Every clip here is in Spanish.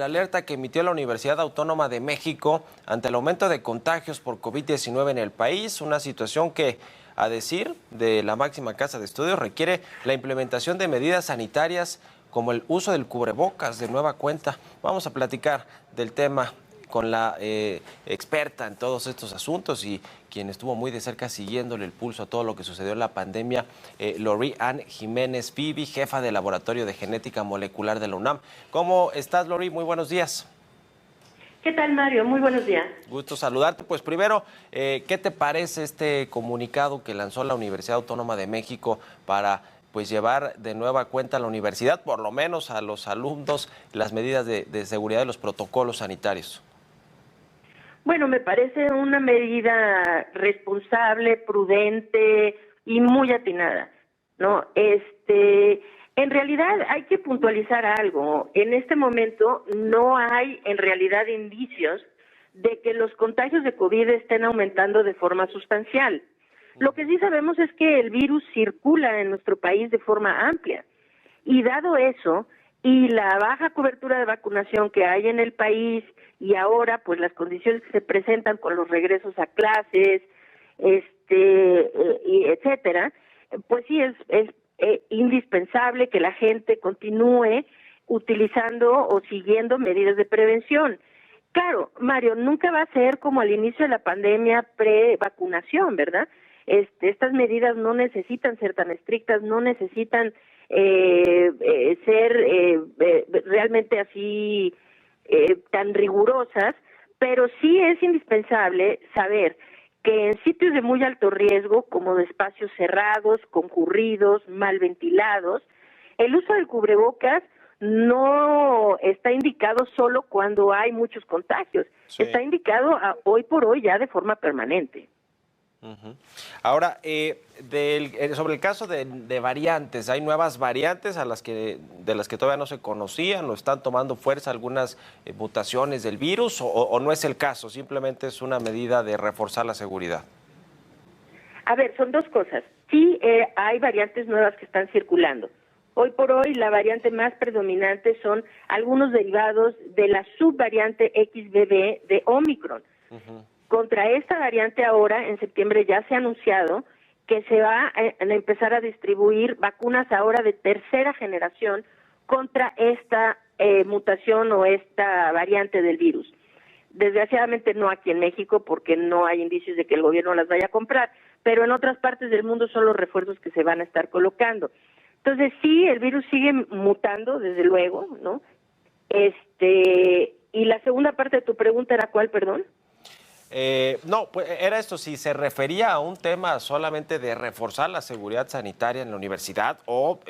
La alerta que emitió la Universidad Autónoma de México ante el aumento de contagios por COVID-19 en el país, una situación que, a decir de la máxima casa de estudios, requiere la implementación de medidas sanitarias como el uso del cubrebocas de nueva cuenta. Vamos a platicar del tema con la experta en todos estos asuntos y quien estuvo muy de cerca siguiéndole el pulso a todo lo que sucedió en la pandemia, Lori Ann Jiménez Fibi, jefa del Laboratorio de Genética Molecular de la UNAM. ¿Cómo estás, Lori? Muy buenos días. ¿Qué tal, Mario? Muy buenos días. Gusto saludarte. Pues primero, ¿qué te parece este comunicado que lanzó la Universidad Autónoma de México para llevar de nueva cuenta a la universidad, por lo menos a los alumnos, las medidas de seguridad y los protocolos sanitarios? Bueno, me parece una medida responsable, prudente y muy atinada, ¿no? En realidad hay que puntualizar algo. En este momento no hay en realidad indicios de que los contagios de COVID estén aumentando de forma sustancial. Lo que sí sabemos es que el virus circula en nuestro país de forma amplia. Y dado eso, y la baja cobertura de vacunación que hay en el país, y ahora pues las condiciones que se presentan con los regresos a clases, y etcétera, pues sí es indispensable que la gente continúe utilizando o siguiendo medidas de prevención. Claro, Mario, nunca va a ser como al inicio de la pandemia pre-vacunación, ¿verdad? Estas medidas no necesitan ser tan estrictas, no necesitan ser realmente así tan rigurosas, pero sí es indispensable saber que en sitios de muy alto riesgo, como de espacios cerrados, concurridos, mal ventilados, el uso del cubrebocas no está indicado solo cuando hay muchos contagios, sí. Está indicado hoy por hoy ya de forma permanente. Uh-huh. Ahora, sobre el caso de variantes, hay nuevas variantes de las que todavía no se conocían, o están tomando fuerza algunas mutaciones del virus, o no es el caso, simplemente es una medida de reforzar la seguridad. A ver, son dos cosas. Sí, hay variantes nuevas que están circulando. Hoy por hoy la variante más predominante son algunos derivados de la subvariante XBB de Omicron. Uh-huh. Contra esta variante ahora, en septiembre, ya se ha anunciado que se va a empezar a distribuir vacunas ahora de tercera generación contra esta mutación o esta variante del virus. Desgraciadamente no aquí en México, porque no hay indicios de que el gobierno las vaya a comprar, pero en otras partes del mundo son los refuerzos que se van a estar colocando. Entonces sí, el virus sigue mutando, desde luego, ¿no? Y la segunda parte de tu pregunta era ¿cuál, perdón? No, pues era esto, si se refería a un tema solamente de reforzar la seguridad sanitaria en la universidad o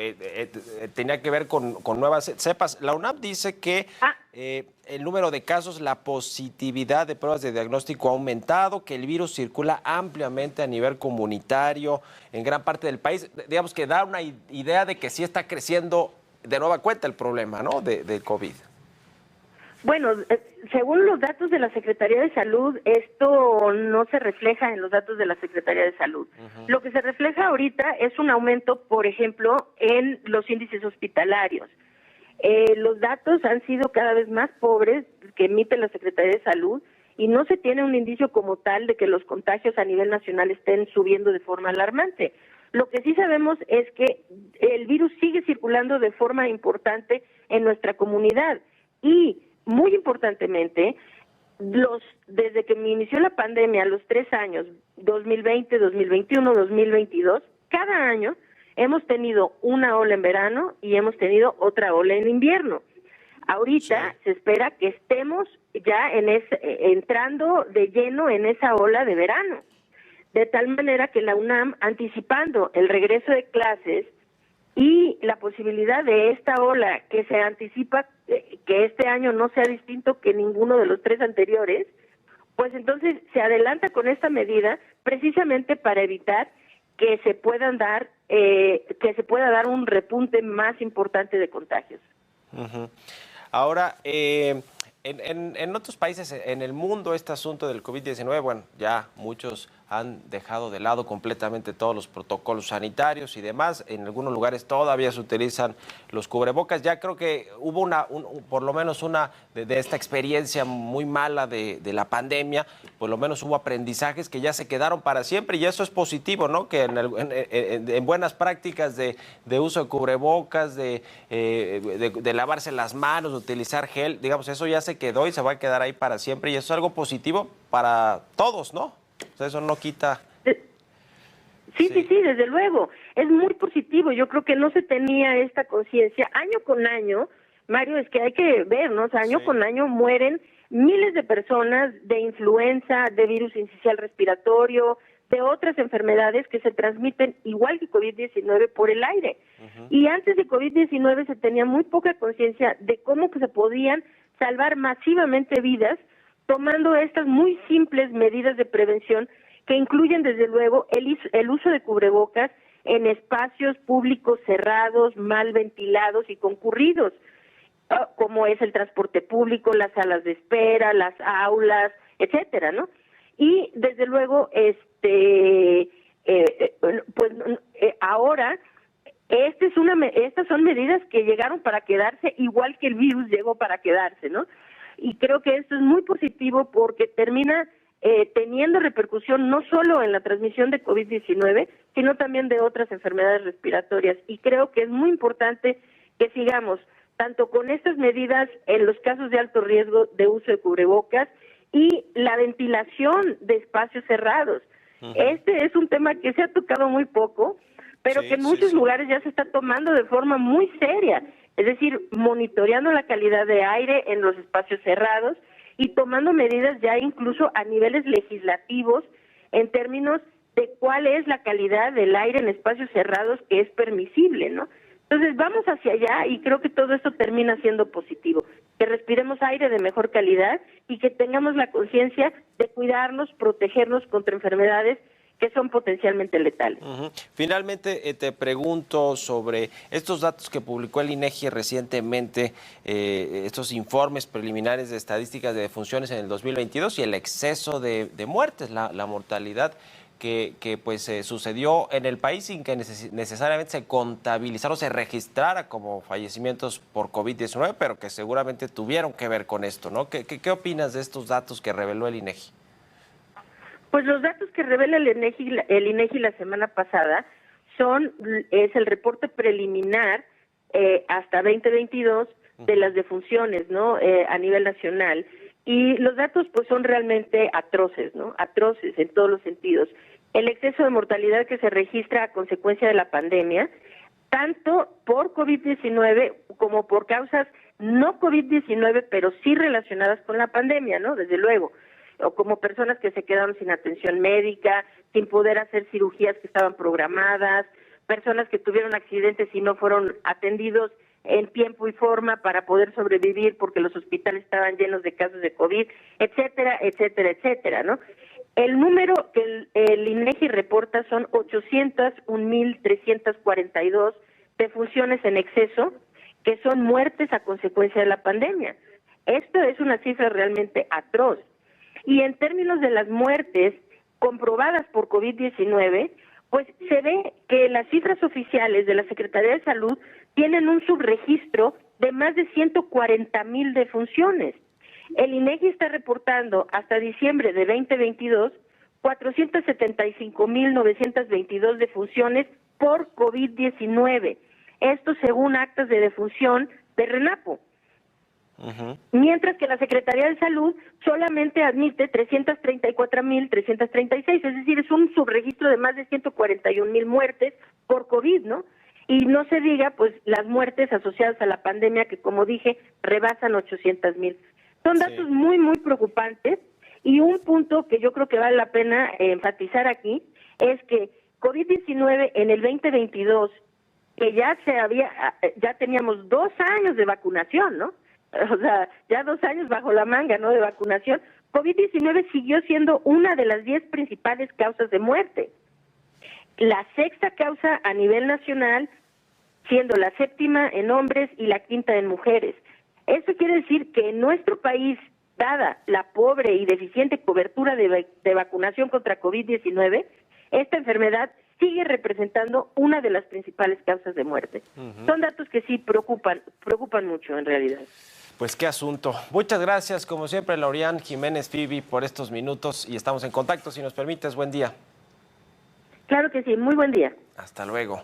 tenía que ver con nuevas cepas. La UNAM dice que el número de casos, la positividad de pruebas de diagnóstico ha aumentado, que el virus circula ampliamente a nivel comunitario en gran parte del país. Digamos que da una idea de que sí está creciendo de nueva cuenta el problema, ¿no?, de COVID. Bueno, según los datos de la Secretaría de Salud, esto no se refleja en los datos de la Secretaría de Salud. Uh-huh. Lo que se refleja ahorita es un aumento, por ejemplo, en los índices hospitalarios. Los datos han sido cada vez más pobres que emite la Secretaría de Salud y no se tiene un indicio como tal de que los contagios a nivel nacional estén subiendo de forma alarmante. Lo que sí sabemos es que el virus sigue circulando de forma importante en nuestra comunidad y muy importantemente, desde que inició la pandemia, los 3 años, 2020, 2021, 2022, cada año hemos tenido una ola en verano y hemos tenido otra ola en invierno. Ahorita se espera que estemos ya entrando de lleno en esa ola de verano, de tal manera que la UNAM, anticipando el regreso de clases y la posibilidad de esta ola que se anticipa que este año no sea distinto que ninguno de los 3 anteriores, pues entonces se adelanta con esta medida precisamente para evitar que se pueda dar un repunte más importante de contagios. Uh-huh. Ahora, en otros países en el mundo este asunto del COVID-19, bueno, ya muchos han dejado de lado completamente todos los protocolos sanitarios y demás. En algunos lugares todavía se utilizan los cubrebocas. Ya creo que hubo por lo menos una de esta experiencia muy mala de la pandemia, por lo menos hubo aprendizajes que ya se quedaron para siempre y eso es positivo, ¿no? Que en buenas prácticas de uso de cubrebocas, de lavarse las manos, de utilizar gel, digamos, eso ya se quedó y se va a quedar ahí para siempre y eso es algo positivo para todos, ¿no? O sea, eso no quita... Sí, desde luego. Es muy positivo. Yo creo que no se tenía esta conciencia. Año con año, Mario, es que hay que ver, ¿no? O sea, año con año mueren miles de personas de influenza, de virus incisional respiratorio, de otras enfermedades que se transmiten igual que COVID-19 por el aire. Y antes de COVID-19 se tenía muy poca conciencia de cómo que se podían salvar masivamente vidas tomando estas muy simples medidas de prevención que incluyen desde luego el uso de cubrebocas en espacios públicos cerrados, mal ventilados y concurridos, como es el transporte público, las salas de espera, las aulas, etcétera, ¿no? Y desde luego, ahora estas son medidas que llegaron para quedarse, igual que el virus llegó para quedarse, ¿no? Y creo que esto es muy positivo porque termina teniendo repercusión no solo en la transmisión de COVID-19, sino también de otras enfermedades respiratorias. Y creo que es muy importante que sigamos tanto con estas medidas en los casos de alto riesgo de uso de cubrebocas y la ventilación de espacios cerrados. Este es un tema que se ha tocado muy poco, pero que en muchos lugares ya se está tomando de forma muy seria. Es decir, monitoreando la calidad de aire en los espacios cerrados y tomando medidas ya incluso a niveles legislativos en términos de cuál es la calidad del aire en espacios cerrados que es permisible, ¿no? Entonces vamos hacia allá y creo que todo esto termina siendo positivo, que respiremos aire de mejor calidad y que tengamos la conciencia de cuidarnos, protegernos contra enfermedades que son potencialmente letales. Finalmente, te pregunto sobre estos datos que publicó el INEGI recientemente, estos informes preliminares de estadísticas de defunciones en el 2022 y el exceso de muertes, la mortalidad que sucedió en el país sin que necesariamente se contabilizara o se registrara como fallecimientos por COVID-19, pero que seguramente tuvieron que ver con esto, ¿no? ¿Qué opinas de estos datos que reveló el INEGI? Pues los datos que revela el INEGI la semana pasada es el reporte preliminar hasta 2022 de las defunciones, ¿no? A nivel nacional. Y los datos pues son realmente atroces, ¿no? Atroces en todos los sentidos. El exceso de mortalidad que se registra a consecuencia de la pandemia, tanto por COVID-19 como por causas no COVID-19, pero sí relacionadas con la pandemia, ¿no? Desde luego. O como personas que se quedaron sin atención médica, sin poder hacer cirugías que estaban programadas, personas que tuvieron accidentes y no fueron atendidos en tiempo y forma para poder sobrevivir porque los hospitales estaban llenos de casos de COVID, etcétera, etcétera, etcétera, ¿no? El número que el INEGI reporta son 801,342 defunciones en exceso, que son muertes a consecuencia de la pandemia. Esto es una cifra realmente atroz. Y en términos de las muertes comprobadas por COVID-19, pues se ve que las cifras oficiales de la Secretaría de Salud tienen un subregistro de más de 140,000 defunciones. El INEGI está reportando hasta diciembre de 2022 475,922 defunciones por COVID-19. Esto según actas de defunción de RENAPO. Mientras que la Secretaría de Salud solamente admite 334,336, es decir, es un subregistro de más de 141,000 muertes por COVID, ¿no? Y no se diga, pues, las muertes asociadas a la pandemia que, como dije, rebasan 800,000. Son datos muy, muy preocupantes y un punto que yo creo que vale la pena enfatizar aquí es que COVID-19 en el 2022, que ya teníamos 2 años de vacunación, ¿no? O sea, ya 2 años bajo la manga, ¿no?, de vacunación. COVID-19 siguió siendo una de las 10 principales causas de muerte. La sexta causa a nivel nacional, siendo la séptima en hombres y la quinta en mujeres. Eso quiere decir que en nuestro país, dada la pobre y deficiente cobertura de vacunación contra COVID-19, esta enfermedad sigue representando una de las principales causas de muerte. Son datos que sí preocupan mucho en realidad. Pues qué asunto. Muchas gracias, como siempre, Laurian Jiménez Fibi, por estos minutos y estamos en contacto. Si nos permites, buen día. Claro que sí, muy buen día. Hasta luego.